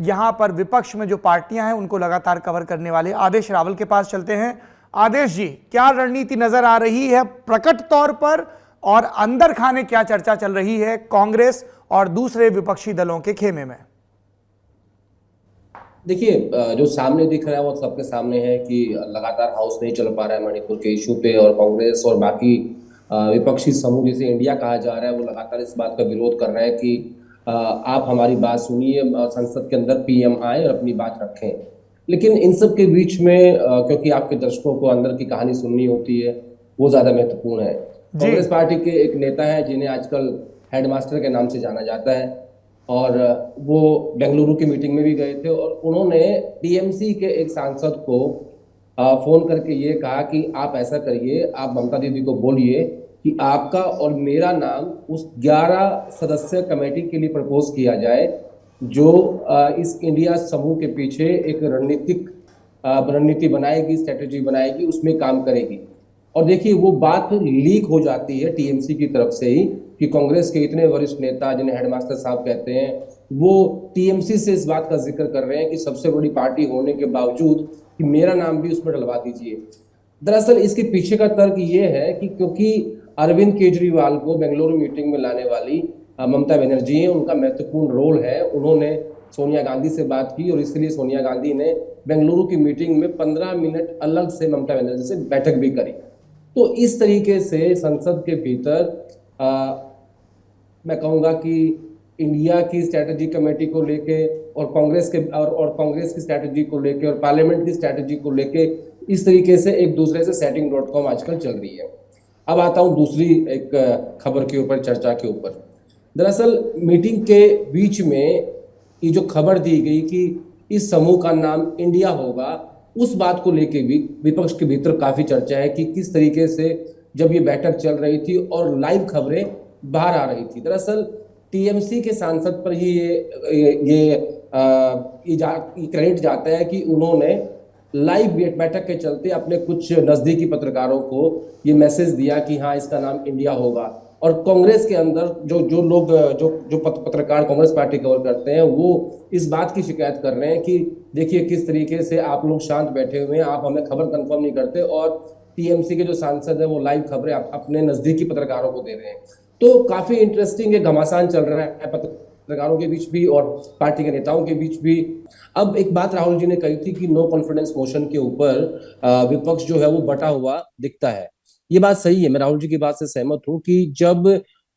यहाँ पर विपक्ष में जो पार्टियां हैं उनको लगातार कवर करने वाले आदेश रावल के पास चलते हैं। आदेश जी, क्या रणनीति नजर आ रही है प्रकट तौर पर, और अंदर खाने क्या चर्चा चल रही है कांग्रेस और दूसरे विपक्षी दलों के खेमे में? देखिए, जो सामने दिख रहा है वो सबके सामने है कि लगातार हाउस नहीं चल पा रहा है मणिपुर के इशू पे, और कांग्रेस और बाकी विपक्षी समूह जिसे इंडिया कहा जा रहा है वो लगातार इस बात का विरोध कर रहे हैं कि आप हमारी बात सुनिए, संसद के अंदर पीएम आए और अपनी बात रखें। लेकिन इन सब के बीच में क्योंकि आपके दर्शकों को अंदर की कहानी सुननी होती है, वो ज्यादा महत्वपूर्ण है। कांग्रेस पार्टी के एक नेता है जिन्हें आजकल हेडमास्टर के नाम से जाना जाता है, और वो बेंगलुरु की मीटिंग में भी गए थे, और उन्होंने टीएमसी के एक सांसद को फोन करके ये कहा कि आप ऐसा करिए, आप ममता दीदी को बोलिए कि आपका और मेरा नाम उस 11 सदस्य कमेटी के लिए प्रपोज किया जाए जो इस इंडिया समूह के पीछे एक रणनीति बनाएगी, स्ट्रेटेजी बनाएगी, उसमें काम करेगी। और देखिए, वो बात लीक हो जाती है टीएमसी की तरफ से ही कि कांग्रेस के इतने वरिष्ठ नेता जिन्हें हेडमास्टर साहब कहते हैं, वो टीएमसी से इस बात का जिक्र कर रहे हैं कि सबसे बड़ी पार्टी होने के बावजूद कि मेरा नाम भी उसमें डलवा दीजिए। दरअसल इसके पीछे का तर्क ये है कि क्योंकि अरविंद केजरीवाल को बेंगलुरु मीटिंग में लाने वाली ममता बनर्जी है, उनका महत्वपूर्ण रोल है। उन्होंने सोनिया गांधी से बात की और इसलिए सोनिया गांधी ने बेंगलुरु की मीटिंग में 15 मिनट अलग से ममता बनर्जी से बैठक भी करी। तो इस तरीके से संसद के भीतर मैं कहूंगा कि इंडिया की स्ट्रैटेजी कमेटी को लेके और कांग्रेस की स्ट्रैटेजी को लेके और पार्लियामेंट की स्ट्रैटेजी को लेके इस तरीके से एक दूसरे से setting.com आजकल चल रही है। अब आता हूं दूसरी एक खबर के ऊपर, चर्चा के ऊपर। दरअसल मीटिंग के बीच में ये जो खबर दी गई कि इस समूह का नाम इंडिया होगा, उस बात को लेके भी विपक्ष के भीतर काफी चर्चा है कि किस तरीके से जब ये बैठक चल रही थी और लाइव खबरें बाहर आ रही थी। दरअसल टीएमसी के सांसद पर ही ये क्रेडिट जाता है कि उन्होंने लाइव बैठक के चलते अपने कुछ नजदीकी पत्रकारों को ये मैसेज दिया कि हाँ, इसका नाम इंडिया होगा। और कांग्रेस के अंदर जो पत्रकार कांग्रेस पार्टी कवर करते हैं, वो इस बात की शिकायत कर रहे हैं कि देखिए किस तरीके से आप लोग शांत बैठे हुए हैं, आप हमें खबर कंफर्म नहीं करते, और टीएमसी के जो सांसद है वो लाइव खबरें अपने नजदीकी पत्रकारों को दे रहे हैं। तो काफी इंटरेस्टिंग एक घमासान चल रहा है पत्रकारों के बीच भी और पार्टी के नेताओं के बीच भी। अब एक बात राहुल जी ने कही थी कि नो कॉन्फिडेंस मोशन के ऊपर विपक्ष जो है वो बटा हुआ दिखता है। ये बात सही है, मैं राहुल जी की बात से सहमत हूं कि जब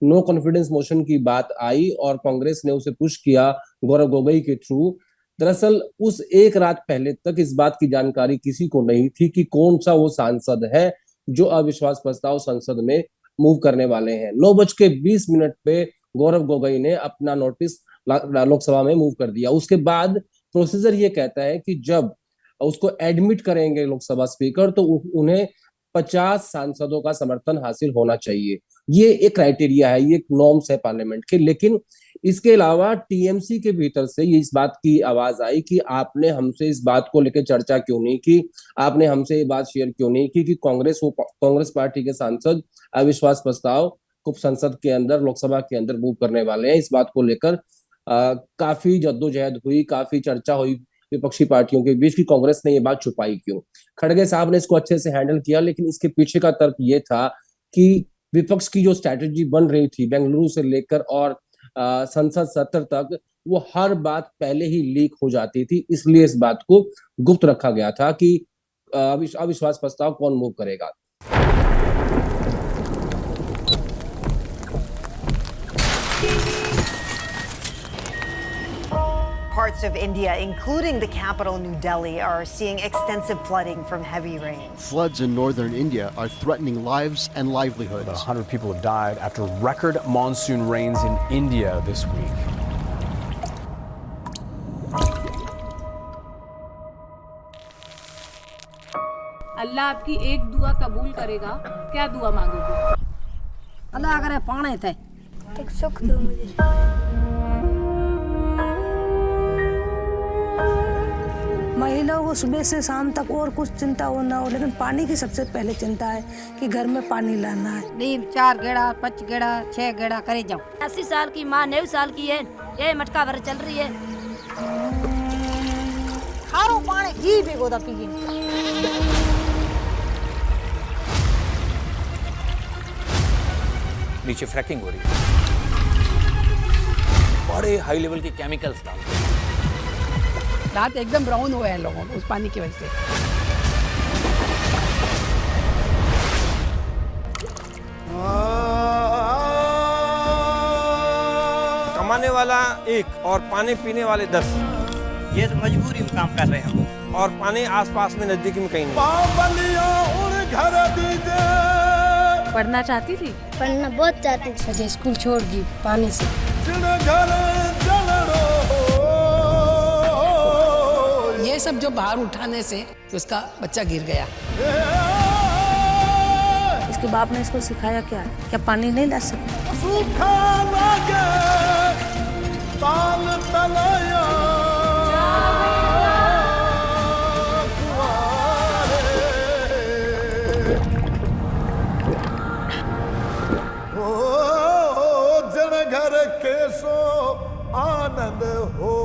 नो कॉन्फिडेंस मोशन की बात आई और कांग्रेस ने उसे पुश किया गौरव गोगोई के थ्रू, दरअसल उस एक रात पहले तक इस बात की जानकारी किसी को नहीं थी कि कौन सा वो सांसद है जो अविश्वास प्रस्ताव संसद में मूव करने वाले हैं। 9:20 पे गौरव गोगोई ने अपना नोटिस लोकसभा में मूव कर दिया। उसके बाद प्रोसीजर ये कहता है कि जब उसको एडमिट करेंगे लोकसभा स्पीकर तो उन्हें 50 सांसदों का समर्थन हासिल होना चाहिए। ये एक क्राइटेरिया है, ये एक नॉर्म्स है पार्लियामेंट के। लेकिन इसके अलावा टीएमसी के भीतर से ये इस बात की आवाज आई कि आपने हमसे इस बात को लेकर चर्चा क्यों नहीं की, आपने हमसे ये बात शेयर क्यों नहीं की कि कांग्रेस पार्टी के सांसद अविश्वास प्रस्ताव को संसद के अंदर, लोकसभा के अंदर मूव करने वाले हैं। इस बात को लेकर काफी जद्दोजहद हुई, काफी चर्चा हुई विपक्षी पार्टियों के बीच कि कांग्रेस ने ये बात छुपाई क्यों। खड़गे साहब ने इसको अच्छे से हैंडल किया, लेकिन इसके पीछे का तर्क ये था कि विपक्ष की जो स्ट्रैटेजी बन रही थी बेंगलुरु से लेकर और संसद सत्र तक, वो हर बात पहले ही लीक हो जाती थी। इसलिए इस बात को गुप्त रखा गया था कि अविश्वास प्रस्ताव कौन मूव करेगा। Parts of India, including the capital New Delhi, are seeing extensive flooding from heavy rain. Floods in northern India are threatening lives and livelihoods. 100 people have died after record monsoon rains in India this week. अल्लाह आपकी एक दुआ कबूल करेगा। क्या दुआ मांगोगे? अल्लाह करे पाने थे, एक सुख दो मुझे। महिलाओं को सुबह से शाम तक और कुछ चिंता हो ना हो, लेकिन पानी की सबसे पहले चिंता है कि घर में पानी लाना है। नीम 4 गेड़ा 5 गेड़ा 6 गेड़ा करे जाओ। 80 साल की माँ 9 साल की है, ये मटका भर चल रही है। खारो पानी घी भेगो था पिए। नीचे फ्रैकिंग हो रही है, बड़े हाई लेवल के केमिकल्स डालते हैं। दांत एकदम ब्राउन हुए हैं लोगों को उस पानी की वजह से। कमाने वाला 1 और पानी पीने वाले 10। ये तो मजबूरी में काम कर रहे हैं हम। और पानी आसपास में नजदीक में कहीं नहीं। पढ़ना चाहती थी? पढ़ना बहुत चाहती थी। मुझे स्कूल छोड़ दी पानी से। ये सब जो बाहर उठाने से तो उसका बच्चा गिर गया। इसके बाप ने इसको सिखाया क्या पानी नहीं ला सकते? जन घर के सो आनंद हो।